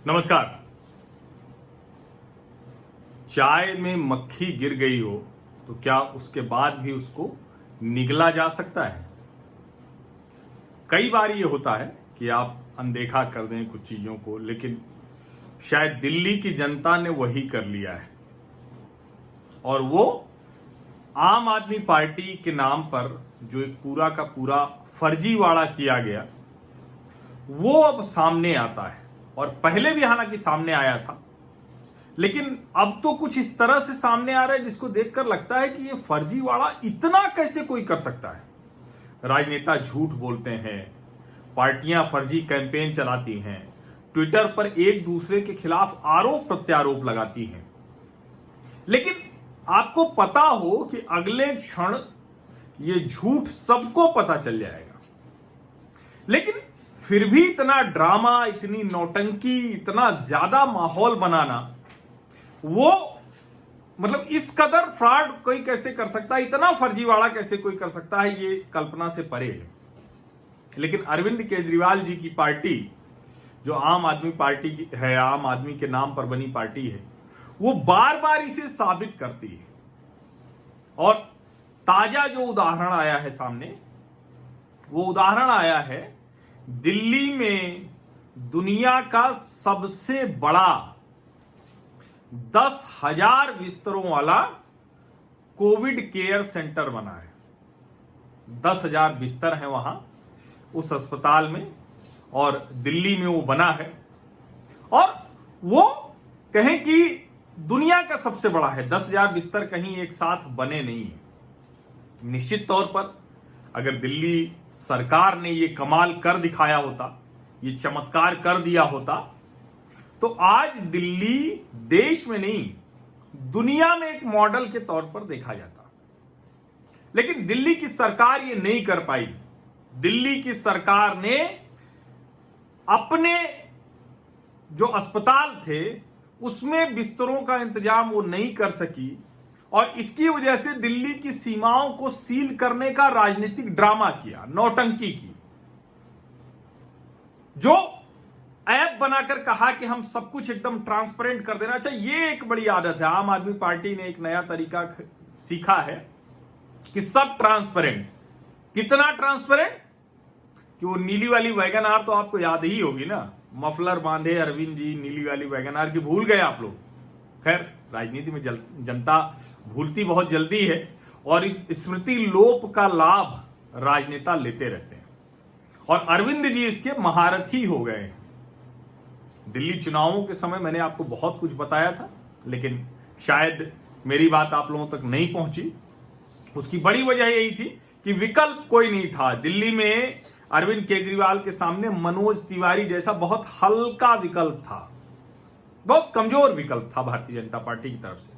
नमस्कार। चाय में मक्खी गिर गई हो तो क्या उसके बाद भी उसको निगला जा सकता है? कई बार ये होता है कि आप अनदेखा कर दें कुछ चीजों को, लेकिन शायद दिल्ली की जनता ने वही कर लिया है और वो आम आदमी पार्टी के नाम पर जो एक पूरा का पूरा फर्जीवाड़ा किया गया वो अब सामने आता है। और पहले भी हालांकि सामने आया था, लेकिन अब तो कुछ इस तरह से सामने आ रहा है जिसको देखकर लगता है कि ये फर्जीवाड़ा इतना कैसे कोई कर सकता है। राजनेता झूठ बोलते हैं, पार्टियां फर्जी कैंपेन चलाती हैं, ट्विटर पर एक दूसरे के खिलाफ आरोप प्रत्यारोप लगाती हैं, लेकिन आपको पता हो कि अगले क्षण ये झूठ सबको पता चल जाएगा। लेकिन फिर भी इतना ड्रामा, इतनी नौटंकी, इतना ज्यादा माहौल बनाना, वो मतलब इस कदर फ्रॉड कोई कैसे कर सकता है, इतना फर्जीवाड़ा कैसे कोई कर सकता है, ये कल्पना से परे है। लेकिन अरविंद केजरीवाल जी की पार्टी जो आम आदमी पार्टी की है, आम आदमी के नाम पर बनी पार्टी है, वो बार बार इसे साबित करती है। और ताजा जो उदाहरण आया है सामने, वो उदाहरण आया है दिल्ली में दुनिया का सबसे बड़ा 10,000 बिस्तरों वाला कोविड केयर सेंटर बना है। 10,000 बिस्तर हैं वहां उस अस्पताल में, और दिल्ली में वो बना है। और वो कहें कि दुनिया का सबसे बड़ा है। 10,000 बिस्तर कहीं एक साथ बने नहीं है। निश्चित तौर पर अगर दिल्ली सरकार ने ये कमाल कर दिखाया होता, ये चमत्कार कर दिया होता, तो आज दिल्ली देश में नहीं दुनिया में एक मॉडल के तौर पर देखा जाता। लेकिन दिल्ली की सरकार ये नहीं कर पाई। दिल्ली की सरकार ने अपने जो अस्पताल थे उसमें बिस्तरों का इंतजाम वो नहीं कर सकी, और इसकी वजह से दिल्ली की सीमाओं को सील करने का राजनीतिक ड्रामा किया, नौटंकी की। जो ऐप बनाकर कहा कि हम सब कुछ एकदम ट्रांसपेरेंट कर देना चाहिए, ये एक बड़ी आदत है। आम आदमी पार्टी ने एक नया तरीका सीखा है कि सब ट्रांसपेरेंट। कितना ट्रांसपेरेंट कि वो नीली वाली वैगन आर तो आपको याद ही होगी ना, मफलर बांधे अरविंद जी नीली वाली वैगन आर की भूल गए आप लोग। खैर, राजनीति में जनता भूलती बहुत जल्दी है, और इस स्मृति लोप का लाभ राजनेता लेते रहते हैं, और अरविंद जी इसके महारथी हो गए हैं। दिल्ली चुनावों के समय मैंने आपको बहुत कुछ बताया था, लेकिन शायद मेरी बात आप लोगों तक नहीं पहुंची। उसकी बड़ी वजह यही थी कि विकल्प कोई नहीं था। दिल्ली में अरविंद केजरीवाल के सामने मनोज तिवारी जैसा बहुत हल्का विकल्प था, बहुत कमजोर विकल्प था भारतीय जनता पार्टी की तरफ से।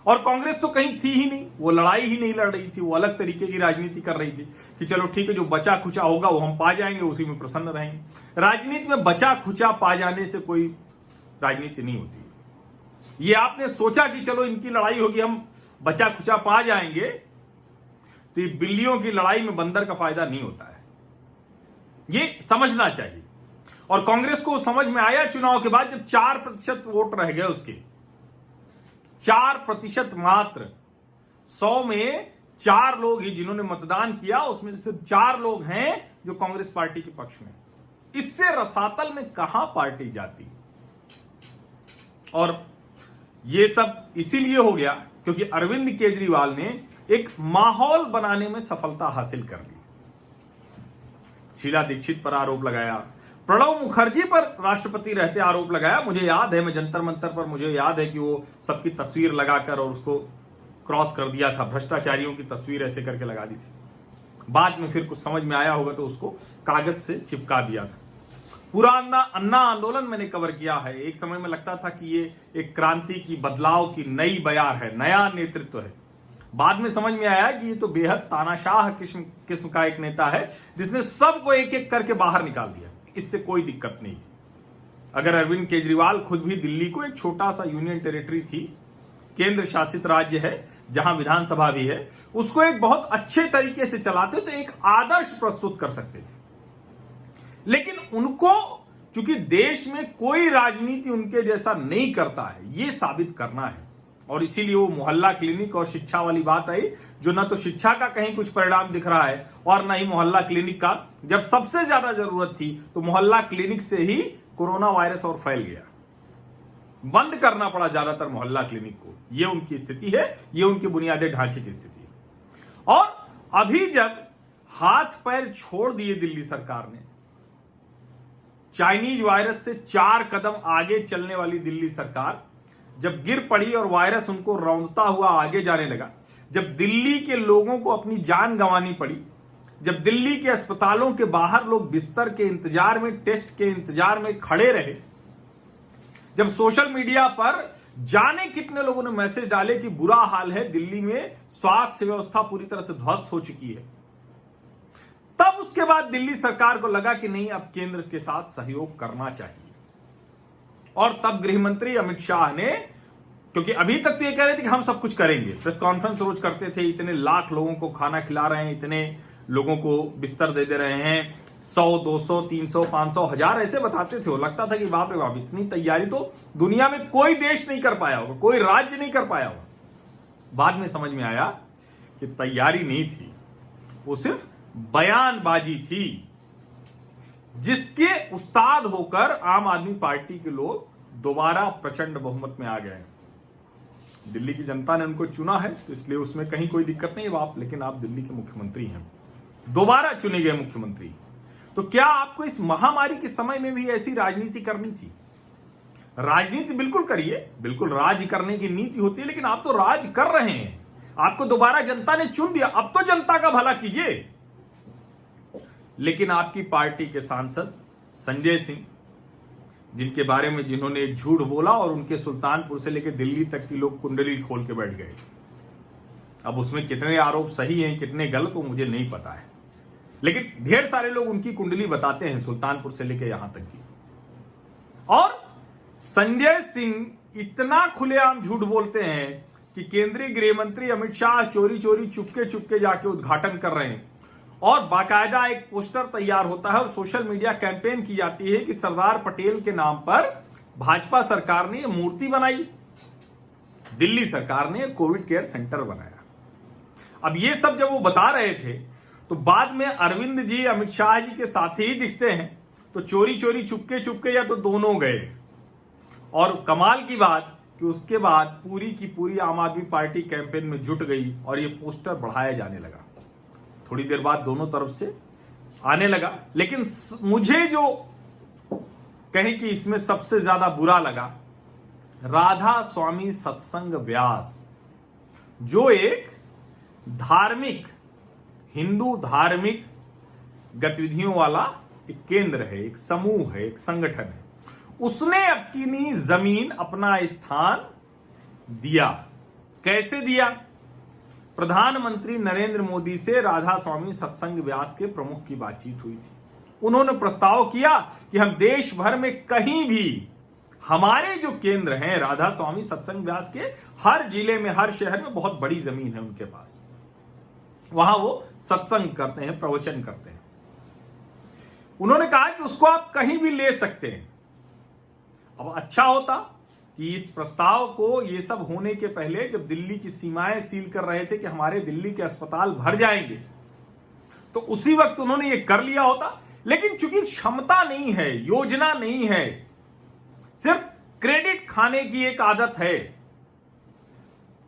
और कांग्रेस तो कहीं थी ही नहीं, वो लड़ाई ही नहीं लड़ रही थी, वो अलग तरीके की राजनीति कर रही थी कि चलो ठीक है, जो बचा खुचा होगा वो हम पा जाएंगे, उसी में प्रसन्न रहेंगे। राजनीति में बचा खुचा पा जाने से कोई राजनीति नहीं होती। ये आपने सोचा कि चलो इनकी लड़ाई होगी, हम बचा खुचा पा जाएंगे, तो ये बिल्लियों की लड़ाई में बंदर का फायदा नहीं होता है, ये समझना चाहिए। और कांग्रेस को समझ में आया चुनाव के बाद, जब 4% वोट रह गए उसके, 4% मात्र। 100 में 4 लोग ही जिन्होंने मतदान किया, उसमें सिर्फ 4 लोग हैं जो कांग्रेस पार्टी के पक्ष में। इससे रसातल में कहां पार्टी जाती। और यह सब इसीलिए हो गया क्योंकि अरविंद केजरीवाल ने एक माहौल बनाने में सफलता हासिल कर ली। शीला दीक्षित पर आरोप लगाया, प्रणब मुखर्जी पर राष्ट्रपति रहते आरोप लगाया। मुझे याद है, मैं जंतर मंतर पर, मुझे याद है कि वो सबकी तस्वीर लगाकर और उसको क्रॉस कर दिया था, भ्रष्टाचारियों की तस्वीर ऐसे करके लगा दी थी। बाद में फिर कुछ समझ में आया होगा तो उसको कागज से चिपका दिया था। पूरा अन्ना आंदोलन मैंने कवर किया है। एक समय में लगता था कि ये एक क्रांति की, बदलाव की नई बयार है, नया नेतृत्व है। बाद में समझ में आया कि ये तो बेहद तानाशाह किस्म का एक नेता है जिसने सबको एक एक करके बाहर निकाल दिया। इससे कोई दिक्कत नहीं थी। अगर अरविंद केजरीवाल खुद भी दिल्ली को एक छोटा सा यूनियन टेरिटरी थी, केंद्र शासित राज्य है जहां विधानसभा भी है, उसको एक बहुत अच्छे तरीके से चलाते तो एक आदर्श प्रस्तुत कर सकते थे। लेकिन उनको क्योंकि देश में कोई राजनीति उनके जैसा नहीं करता है, ये साबित करना है। और इसीलिए वो मोहल्ला क्लिनिक और शिक्षा वाली बात आई, जो ना तो शिक्षा का कहीं कुछ परिणाम दिख रहा है और ना ही मोहल्ला क्लिनिक का। जब सबसे ज्यादा जरूरत थी तो मोहल्ला क्लिनिक से ही कोरोना वायरस और फैल गया, बंद करना पड़ा ज्यादातर मोहल्ला क्लिनिक को। ये उनकी स्थिति है, ये उनकी बुनियादी ढांचे की स्थिति है। और अभी जब हाथ पैर छोड़ दिए दिल्ली सरकार ने, चाइनीज वायरस से 4 कदम आगे चलने वाली दिल्ली सरकार जब गिर पड़ी और वायरस उनको रौंदता हुआ आगे जाने लगा, जब दिल्ली के लोगों को अपनी जान गंवानी पड़ी, जब दिल्ली के अस्पतालों के बाहर लोग बिस्तर के इंतजार में, टेस्ट के इंतजार में खड़े रहे, जब सोशल मीडिया पर जाने कितने लोगों ने मैसेज डाले कि बुरा हाल है, दिल्ली में स्वास्थ्य व्यवस्था पूरी तरह से ध्वस्त हो चुकी है, तब उसके बाद दिल्ली सरकार को लगा कि नहीं, अब केंद्र के साथ सहयोग करना चाहिए। और तब गृह मंत्री अमित शाह ने, क्योंकि अभी तक तो ये कह रहे थे कि हम सब कुछ करेंगे, प्रेस कॉन्फ्रेंस रोज करते थे, इतने लाख लोगों को खाना खिला रहे हैं, इतने लोगों को बिस्तर दे दे रहे हैं, 100, 200, 300, 500, 1000 ऐसे बताते थे। वो लगता था कि बाप रे बाप, इतनी तैयारी तो दुनिया में कोई देश नहीं कर पाया होगा, कोई राज्य नहीं कर पाया होगा। बाद में समझ में आया कि तैयारी नहीं थी, वो सिर्फ बयानबाजी थी, जिसके उस्ताद होकर आम आदमी पार्टी के लोग दोबारा प्रचंड बहुमत में आ गए। दिल्ली की जनता ने उनको चुना है, तो इसलिए उसमें कहीं कोई दिक्कत नहीं है आप, लेकिन आप दिल्ली के मुख्यमंत्री हैं, दोबारा चुने गए मुख्यमंत्री। तो क्या आपको इस महामारी के समय में भी ऐसी राजनीति करनी थी? राजनीति बिल्कुल करिए, बिल्कुल राज करने की नीति होती है, लेकिन आप तो राज कर रहे हैं, आपको दोबारा जनता ने चुन दिया, अब तो जनता का भला कीजिए। लेकिन आपकी पार्टी के सांसद संजय सिंह, जिनके बारे में जिन्होंने झूठ बोला और उनके सुल्तानपुर से लेकर दिल्ली तक की लोग कुंडली खोल के बैठ गए। अब उसमें कितने आरोप सही हैं, कितने गलत, वो मुझे नहीं पता है, लेकिन ढेर सारे लोग उनकी कुंडली बताते हैं, सुल्तानपुर से लेकर यहां तक की। और संजय सिंह इतना खुलेआम झूठ बोलते हैं कि केंद्रीय गृह मंत्री अमित शाह चोरी चोरी चुपके चुपके जाके उद्घाटन कर रहे हैं, और बाकायदा एक पोस्टर तैयार होता है और सोशल मीडिया कैंपेन की जाती है कि सरदार पटेल के नाम पर भाजपा सरकार ने यह मूर्ति बनाई, दिल्ली सरकार ने कोविड केयर सेंटर बनाया। अब ये सब जब वो बता रहे थे, तो बाद में अरविंद जी अमित शाह जी के साथ ही दिखते हैं, तो चोरी चोरी चुपके चुपके या तो दोनों गए। और कमाल की बात कि उसके बाद पूरी की पूरी आम आदमी पार्टी कैंपेन में जुट गई और ये पोस्टर बढ़ाया जाने लगा। थोड़ी देर बाद दोनों तरफ से आने लगा, लेकिन मुझे जो कहें कि इसमें सबसे ज्यादा बुरा लगा, राधा स्वामी सत्संग व्यास, जो एक धार्मिक, हिंदू धार्मिक गतिविधियों वाला एक केंद्र है, एक समूह है, एक संगठन है, उसने अपनी जमीन, अपना स्थान दिया। कैसे दिया? प्रधानमंत्री नरेंद्र मोदी से राधा स्वामी सत्संग व्यास के प्रमुख की बातचीत हुई थी। उन्होंने प्रस्ताव किया कि हम देश भर में कहीं भी हमारे जो केंद्र हैं राधा स्वामी सत्संग व्यास के, हर जिले में, हर शहर में बहुत बड़ी जमीन है उनके पास, वहां वो सत्संग करते हैं, प्रवचन करते हैं। उन्होंने कहा कि उसको आप कहीं भी ले सकते हैं। अब अच्छा होता कि इस प्रस्ताव को, ये सब होने के पहले, जब दिल्ली की सीमाएं सील कर रहे थे कि हमारे दिल्ली के अस्पताल भर जाएंगे, तो उसी वक्त उन्होंने ये कर लिया होता। लेकिन चूंकि क्षमता नहीं है, योजना नहीं है, सिर्फ क्रेडिट खाने की एक आदत है,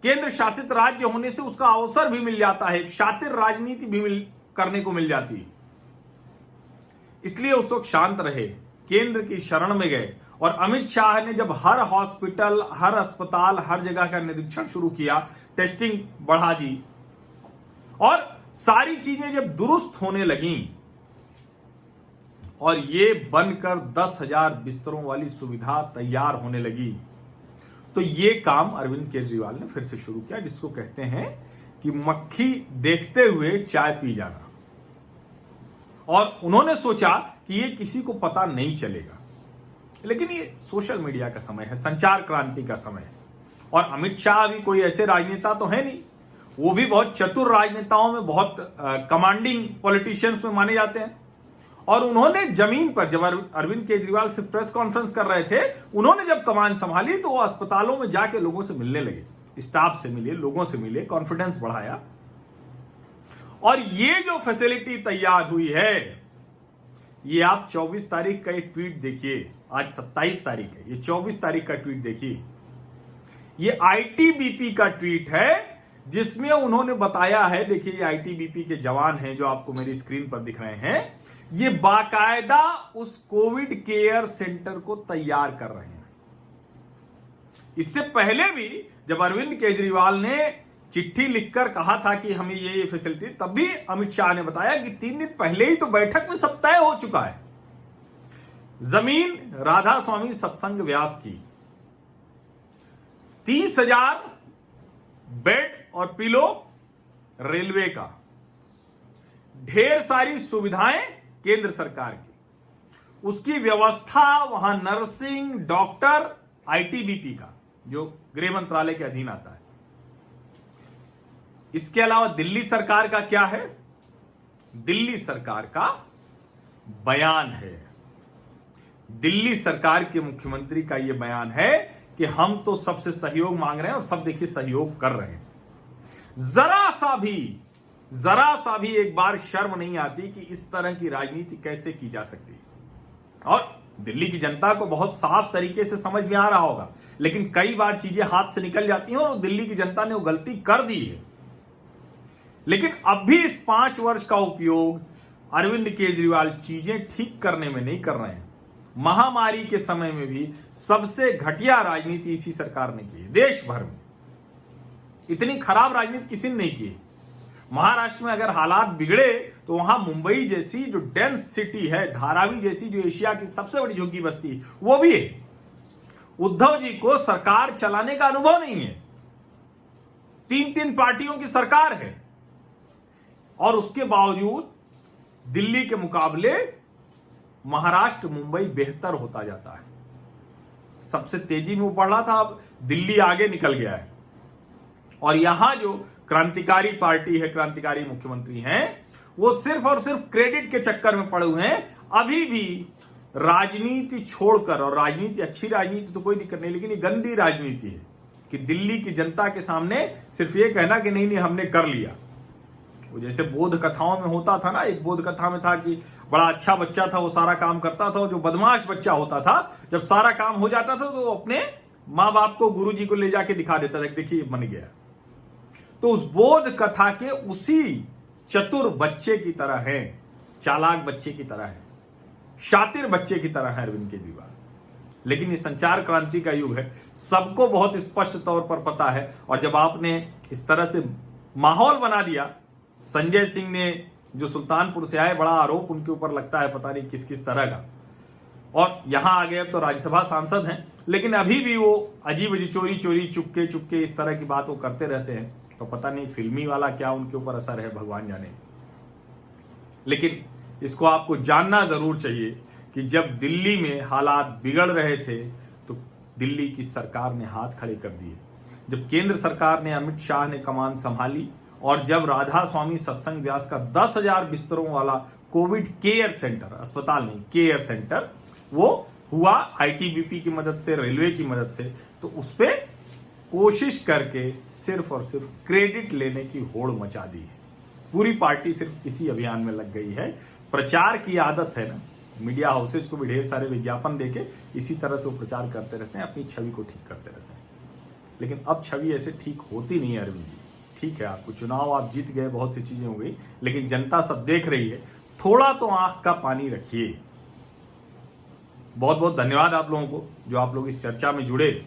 केंद्र शासित राज्य होने से उसका अवसर भी मिल जाता है, एक शातिर राजनीति भी करने को मिल जाती है, इसलिए उस वक्त शांत रहे, केंद्र की शरण में गए। और अमित शाह ने जब हर हॉस्पिटल, हर अस्पताल, हर जगह का निरीक्षण शुरू किया, टेस्टिंग बढ़ा दी, और सारी चीजें जब दुरुस्त होने लगी और ये बनकर 10,000 बिस्तरों वाली सुविधा तैयार होने लगी, तो ये काम अरविंद केजरीवाल ने फिर से शुरू किया, जिसको कहते हैं कि मक्खी देखते हुए चाय पी जाना। और उन्होंने सोचा कि ये किसी को पता नहीं चलेगा, लेकिन ये सोशल मीडिया का समय है, संचार क्रांति का समय है। और अमित शाह भी कोई ऐसे राजनेता तो है नहीं, वो भी बहुत चतुर राजनेताओं में, बहुत कमांडिंग पॉलिटिशियंस में माने जाते हैं। और उन्होंने जमीन पर, जब अरविंद केजरीवाल से प्रेस कॉन्फ्रेंस कर रहे थे, उन्होंने जब कमान संभाली तो वो अस्पतालों में जाके लोगों से मिलने लगे, स्टाफ से मिले, लोगों से मिले, कॉन्फिडेंस बढ़ाया। और ये जो फैसिलिटी तैयार हुई है, ये आप 24 तारीख का एक ट्वीट देखिए, आज 27 तारीख है, ये 24 तारीख का ट्वीट देखिए। ये आईटीबीपी का ट्वीट है जिसमें उन्होंने बताया है, देखिए ये आईटीबीपी के जवान हैं जो आपको मेरी स्क्रीन पर दिख रहे हैं, ये बाकायदा उस कोविड केयर सेंटर को तैयार कर रहे हैं। इससे पहले भी जब अरविंद केजरीवाल ने चिट्ठी लिखकर कहा था कि हमें ये फैसिलिटी, तब भी अमित शाह ने बताया कि 3 दिन पहले ही तो बैठक में सब तय हो चुका है। जमीन राधा स्वामी सत्संग व्यास की, 30,000 बेड और पिलो रेलवे का, ढेर सारी सुविधाएं केंद्र सरकार की, उसकी व्यवस्था वहां नर्सिंग, डॉक्टर, आईटीबीपी का जो गृह मंत्रालय के अधीन आता है। इसके अलावा दिल्ली सरकार का क्या है? दिल्ली सरकार का बयान है, दिल्ली सरकार के मुख्यमंत्री का यह बयान है कि हम तो सबसे सहयोग मांग रहे हैं और सब देखिए सहयोग कर रहे हैं। जरा सा भी एक बार शर्म नहीं आती कि इस तरह की राजनीति कैसे की जा सकती है। और दिल्ली की जनता को बहुत साफ तरीके से समझ में आ रहा होगा, लेकिन कई बार चीजें हाथ से निकल जाती हैं और दिल्ली की जनता ने वो गलती कर दी है। लेकिन अब भी इस 5 वर्ष का उपयोग अरविंद केजरीवाल चीजें ठीक करने में नहीं कर रहे हैं। महामारी के समय में भी सबसे घटिया राजनीति इसी सरकार ने की है। देश भर में इतनी खराब राजनीति किसी ने नहीं की। महाराष्ट्र में अगर हालात बिगड़े तो वहां मुंबई जैसी जो डेंस सिटी है, धारावी जैसी जो एशिया की सबसे बड़ी झुग्गी बस्ती, वो भी है। उद्धव जी को सरकार चलाने का अनुभव नहीं है, 3 पार्टियों की सरकार है, और उसके बावजूद दिल्ली के मुकाबले महाराष्ट्र, मुंबई बेहतर होता जाता है। सबसे तेजी में वो बढ़ रहा था, अब दिल्ली आगे निकल गया है। और यहां जो क्रांतिकारी पार्टी है, क्रांतिकारी मुख्यमंत्री हैं, वो सिर्फ और सिर्फ क्रेडिट के चक्कर में पड़े हुए हैं। अभी भी राजनीति छोड़कर, और राजनीति अच्छी राजनीति तो कोई दिक्कत नहीं, लेकिन ये गंदी राजनीति है कि दिल्ली की जनता के सामने सिर्फ ये कहना कि नहीं हमने कर लिया। वो जैसे बोध कथाओं में होता था ना, एक बोध कथा में था कि बड़ा अच्छा बच्चा था, वो सारा काम करता था, और जो बदमाश बच्चा होता था, जब सारा काम हो जाता था तो वो अपने माँ बाप को, गुरुजी को ले जाके दिखा देता था, देखिए ये बन गया। तो उस बोध कथा के उसी चतुर बच्चे की तरह है, चालाक बच्चे की तरह है, शातिर बच्चे की तरह है अरविंद केजरीवाल। लेकिन ये संचार क्रांति का युग है, सबको बहुत स्पष्ट तौर पर पता है। और जब आपने इस तरह से माहौल बना दिया, संजय सिंह ने जो सुल्तानपुर से आए, बड़ा आरोप उनके ऊपर लगता है पता नहीं किस किस तरह का, और यहां आ गए, अब तो राज्यसभा सांसद हैं, लेकिन अभी भी वो अजीब चोरी चोरी चुपके चुपके इस तरह की बात वो करते रहते हैं। तो पता नहीं फिल्मी वाला क्या उनके ऊपर असर है, भगवान जाने। लेकिन इसको आपको जानना जरूर चाहिए कि जब दिल्ली में हालात बिगड़ रहे थे तो दिल्ली की सरकार ने हाथ खड़े कर दिए। जब केंद्र सरकार ने, अमित शाह ने कमान संभाली, और जब राधा स्वामी सत्संग व्यास का 10,000 बिस्तरों वाला कोविड केयर सेंटर, अस्पताल नहीं केयर सेंटर, वो हुआ आईटीबीपी की मदद से, रेलवे की मदद से, तो उस पर कोशिश करके सिर्फ और सिर्फ क्रेडिट लेने की होड़ मचा दी है। पूरी पार्टी सिर्फ इसी अभियान में लग गई है। प्रचार की आदत है ना, मीडिया हाउसेज को भी ढेर सारे विज्ञापन देके इसी तरह से वो प्रचार करते रहते हैं, अपनी छवि को ठीक करते रहते हैं। लेकिन अब छवि ऐसे ठीक होती नहीं है अरविंद जी। ठीक है, आपको चुनाव आप जीत गए, बहुत सी चीजें हो गई, लेकिन जनता सब देख रही है, थोड़ा तो आंख का पानी रखिए। बहुत बहुत धन्यवाद आप लोगों को जो आप लोग इस चर्चा में जुड़े,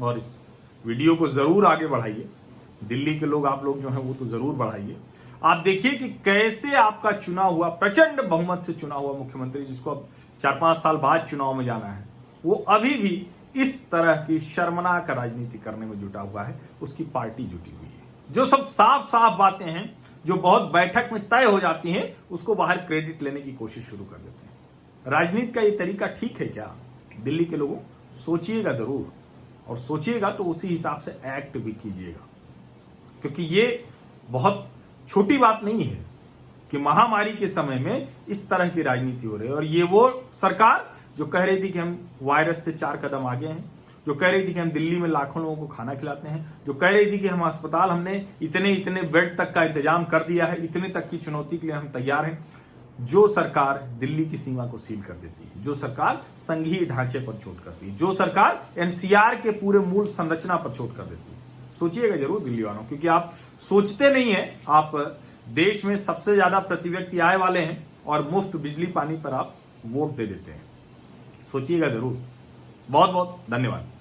और इस वीडियो को जरूर आगे बढ़ाइए। दिल्ली के लोग, आप लोग जो हैं वो तो जरूर बढ़ाइए। आप देखिए कि कैसे आपका चुना हुआ, प्रचंड बहुमत से चुना हुआ मुख्यमंत्री, जिसको अब 4-5 साल बाद चुनाव में जाना है, वो अभी भी इस तरह की शर्मनाक राजनीति करने में जुटा हुआ है। उसकी पार्टी जुटी हुई है। जो सब साफ साफ बातें हैं, जो बहुत बैठक में तय हो जाती हैं, उसको बाहर क्रेडिट लेने की कोशिश शुरू कर देते हैं। राजनीति का ये तरीका ठीक है क्या? दिल्ली के लोगों, सोचिएगा जरूर, और सोचिएगा तो उसी हिसाब से एक्ट भी कीजिएगा, क्योंकि ये बहुत छोटी बात नहीं है। कि महामारी के समय में इस तरह की राजनीति हो रही है। और ये वो सरकार जो कह रही थी कि हम वायरस से 4 कदम आगे हैं, जो कह रही थी कि हम दिल्ली में लाखों लोगों को खाना खिलाते हैं, जो कह रही थी कि हम अस्पताल हमने इतने बेड तक का इंतजाम कर दिया है, इतने तक की चुनौती के लिए हम तैयार हैं, जो सरकार दिल्ली की सीमा को सील कर देती है, जो सरकार संघीय ढांचे पर चोट करती है, जो सरकार एनसीआर के पूरे मूल संरचना पर चोट कर देती है। सोचिएगा जरूर दिल्ली वालों, क्योंकि आप सोचते नहीं है, आप देश में सबसे ज्यादा प्रति व्यक्ति आय वाले हैं और मुफ्त बिजली पानी पर आप वोट दे देते हैं। सोचिएगा जरूर। बहुत बहुत धन्यवाद।